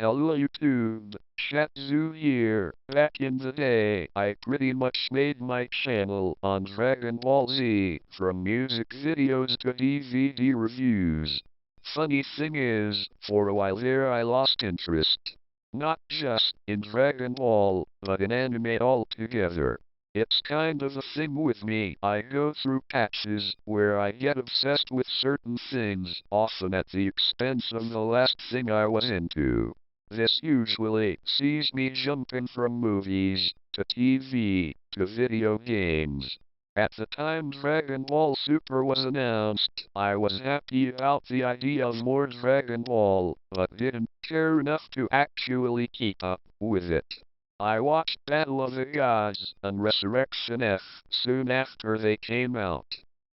Hello YouTube, Shatzu here. Back in the day, I pretty much made my channel on Dragon Ball Z, from music videos to DVD reviews. Funny thing is, for a while there I lost interest. Not just in Dragon Ball, but in anime altogether. It's kind of a thing with me. I go through patches where I get obsessed with certain things, often at the expense of the last thing I was into. This usually sees me jumping from movies, to TV, to video games. At the time Dragon Ball Super was announced, I was happy about the idea of more Dragon Ball, but didn't care enough to actually keep up with it. I watched Battle of the Gods and Resurrection F soon after they came out.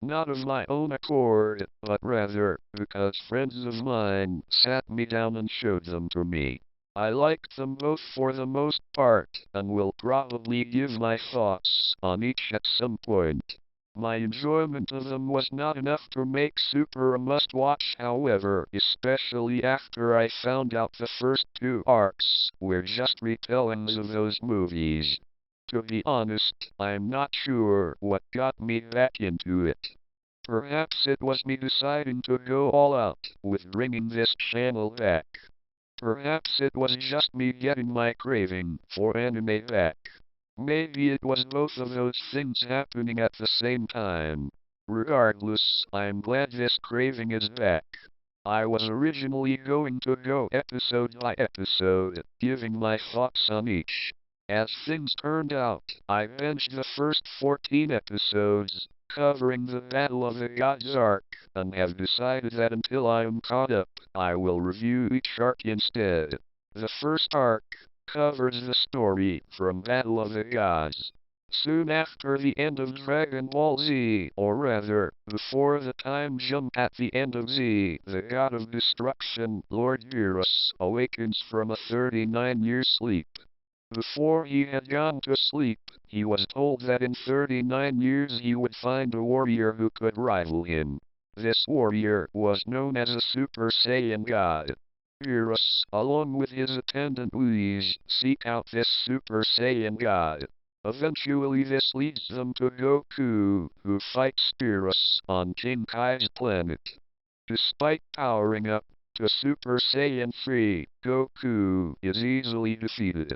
Not of my own accord, but rather because friends of mine sat me down and showed them to me. I liked them both for the most part, and will probably give my thoughts on each at some point. My enjoyment of them was not enough to make Super a must-watch, however, especially after I found out the first two arcs were just retellings of those movies. To be honest, I'm not sure what got me back into it. Perhaps it was me deciding to go all out with bringing this channel back. Perhaps it was just me getting my craving for anime back. Maybe it was both of those things happening at the same time. Regardless, I'm glad this craving is back. I was originally going to go episode by episode, giving my thoughts on each. As things turned out, I binged the first 14 episodes, covering the Battle of the Gods arc, and have decided that until I am caught up, I will review each arc instead. The first arc covers the story from Battle of the Gods. Soon after the end of Dragon Ball Z, or rather, before the time jump at the end of Z, the god of destruction, Lord Beerus, awakens from a 39-year sleep. Before he had gone to sleep, he was told that in 39 years he would find a warrior who could rival him. This warrior was known as a Super Saiyan God. Beerus, along with his attendant Whis, seek out this Super Saiyan God. Eventually this leads them to Goku, who fights Beerus on King Kai's planet. Despite powering up to Super Saiyan 3, Goku is easily defeated.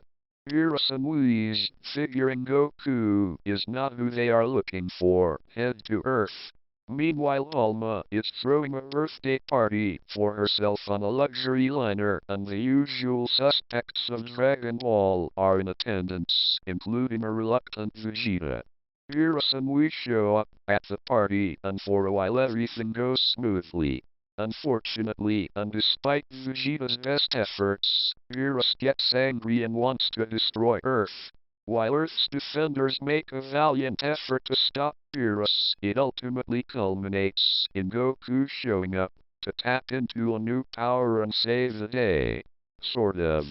Beerus and Whis, figuring Goku is not who they are looking for, head to Earth. Meanwhile Bulma is throwing a birthday party for herself on a luxury liner, and the usual suspects of Dragon Ball are in attendance, including a reluctant Vegeta. Beerus and Whis show up at the party, and for a while everything goes smoothly. Unfortunately, and despite Vegeta's best efforts, Beerus gets angry and wants to destroy Earth. While Earth's defenders make a valiant effort to stop Beerus, it ultimately culminates in Goku showing up to tap into a new power and save the day. Sort of.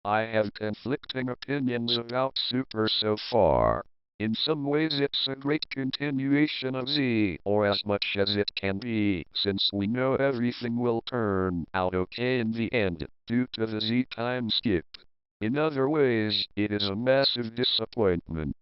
I have conflicting opinions about Super so far. In some ways it's a great continuation of Z, or as much as it can be, since we know everything will turn out okay in the end, due to the Z time skip. In other ways, it is a massive disappointment.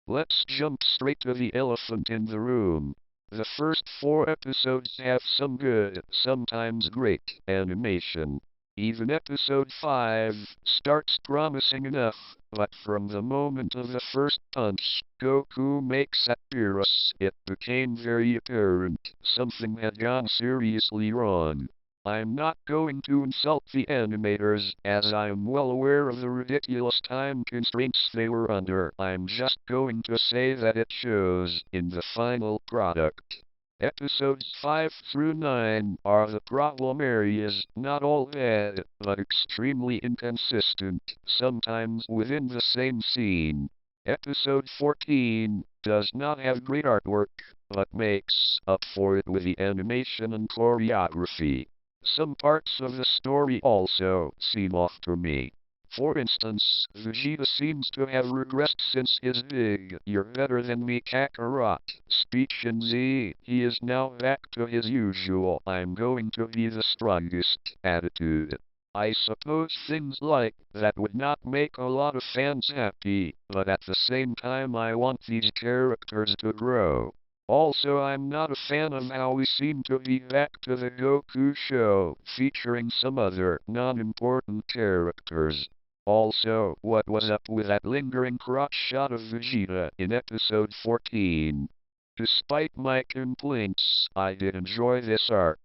Let's jump straight to the elephant in the room. The first 4 episodes have some good, sometimes great, animation. Even episode 5 starts promising enough, but from the moment of the first punch Goku makes at Beerus, it became very apparent something had gone seriously wrong. I'm not going to insult the animators, as I am well aware of the ridiculous time constraints they were under. I'm just going to say that it shows in the final product. Episodes 5 through 9 are the problem areas, not all bad, but extremely inconsistent, sometimes within the same scene. Episode 14 does not have great artwork, but makes up for it with the animation and choreography. Some parts of the story also seem off to me. For instance, Vegeta seems to have regressed since his big "you're better than me Kakarot" speech in Z. He is now back to his usual "I'm going to be the strongest" attitude. I suppose things like that would not make a lot of fans happy, but at the same time I want these characters to grow. Also, I'm not a fan of how we seem to be back to the Goku show, featuring some other non-important characters. Also, what was up with that lingering crotch shot of Vegeta in episode 14? Despite my complaints, I did enjoy this arc.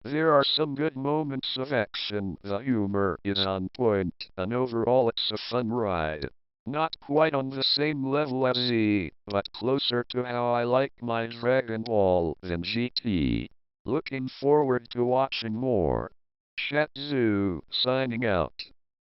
There are some good moments of action, the humor is on point, and overall it's a fun ride. Not quite on the same level as Z, but closer to how I like my Dragon Ball than GT. Looking forward to watching more. Shatzu, signing out.